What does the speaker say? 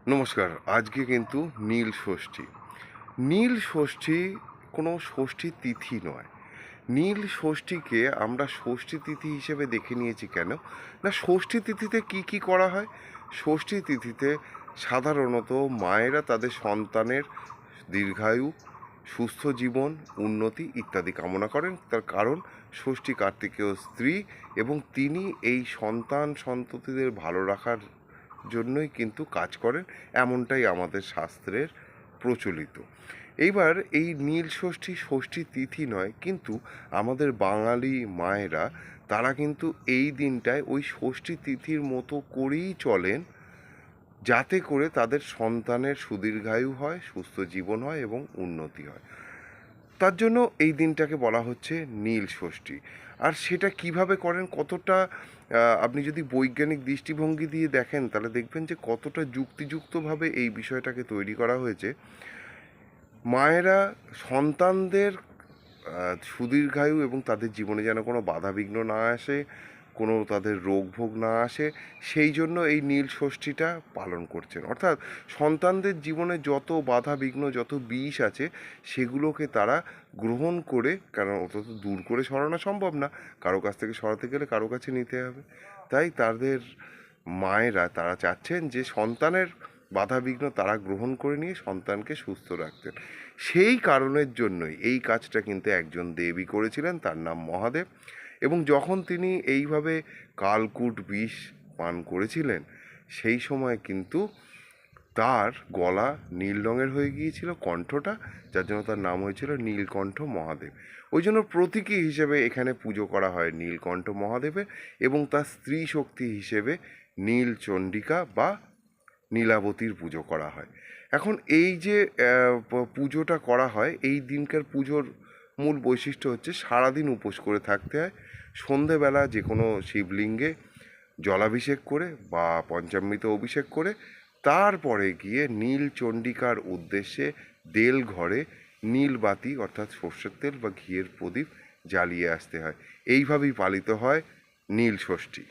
নমস্কার। আজকে কিন্তু নীল ষষ্ঠী। নীল ষষ্ঠী কোনো ষষ্ঠী তিথি নয়। নীল ষষ্ঠীকে আমরা ষষ্ঠী তিথি হিসেবে দেখে নিয়েছি কেন? না, ষষ্ঠী তিথিতে কি করা হয়? ষষ্ঠী তিথিতে সাধারণত মায়েরা তাদের সন্তানের দীর্ঘায়ু, সুস্থ জীবন, উন্নতি ইত্যাদি কামনা করেন। তার কারণ ষষ্ঠী কার্তিকেয় স্ত্রী এবং তিনি এই সন্ততিদের ভালো রাখার জন্যই কিন্তু কাজ করেন, এমনটাই আমাদের শাস্ত্রের প্রচলিত। এইবার এই নীল ষষ্ঠী ষষ্ঠী তিথি নয়, কিন্তু আমাদের বাঙালি মায়েরা তারা কিন্তু এই দিনটায় ওই ষষ্ঠী তিথির মতো করেই চলেন, যাতে করে তাদের সন্তানের সুদীর্ঘায়ু হয়, সুস্থ জীবন হয় এবং উন্নতি হয়। তার জন্য এই দিনটাকে বলা হচ্ছে নীল ষষ্ঠী। আর সেটা কিভাবে করেন, কতটা আপনি যদি বৈজ্ঞানিক দৃষ্টিভঙ্গি দিয়ে দেখেন তাহলে দেখবেন যে কতটা যুক্তিযুক্তভাবে এই বিষয়টাকে তৈরি করা হয়েছে। মায়েরা সন্তানদের সুদীর্ঘায়ু এবং তাদের জীবনে যেন কোনো বাধাবিঘ্ন না আসে, কোনো তাদের রোগ ভোগ না আসে, সেই জন্য এই নীল ষষ্ঠীটা পালন করছেন। অর্থাৎ সন্তানদের জীবনে যত বাধা বিঘ্ন, যত বিষ আছে, সেগুলোকে তারা গ্রহণ করে, কারণ অত তো দূর করে সরানো সম্ভব না, কারো কাছ থেকে সরাতে গেলে কারো কাছে নিতে হবে। তাই তাদের মায়েরা তারা চাচ্ছেন যে সন্তানের বাধাবিঘ্ন তারা গ্রহণ করে নিয়ে সন্তানকে সুস্থ রাখতেন। সেই কারণের জন্যই এই কাজটা কিন্তু একজন দেবী করেছিলেন, তার নাম মহাদেব। এবং যখন তিনি এইভাবে কালকূট বিষ পান করেছিলেন, সেই সময় কিন্তু তার গলা নীল রঙের হয়ে গিয়েছিল, কণ্ঠটা, যার জন্য তার নাম হয়েছিল নীলকণ্ঠ মহাদেব। ওই জন্য প্রতীকী হিসেবে এখানে পুজো করা হয় নীলকণ্ঠ মহাদেবের, এবং তার স্ত্রী শক্তি হিসেবে নীল চণ্ডিকা বা নীলাবতীর পুজো করা হয়। এখন এই যে পুজোটা করা হয়, এই দিনকার পুজোর মূল বৈশিষ্ট্য হচ্ছে সারাদিন উপোস করে থাকতে হয়। সন্ধেবেলা যে কোনো শিবলিঙ্গে জলাভিষেক করে বা পঞ্চামৃত অভিষেক করে তারপরে গিয়ে নীল চণ্ডিকার উদ্দেশ্যে দেল ঘরে নীল বাতি অর্থাৎ সর্ষের তেল বা ঘিয়ের প্রদীপ জ্বালিয়ে আসতে হয়। এইভাবেই পালিত হয় নীল ষষ্ঠী।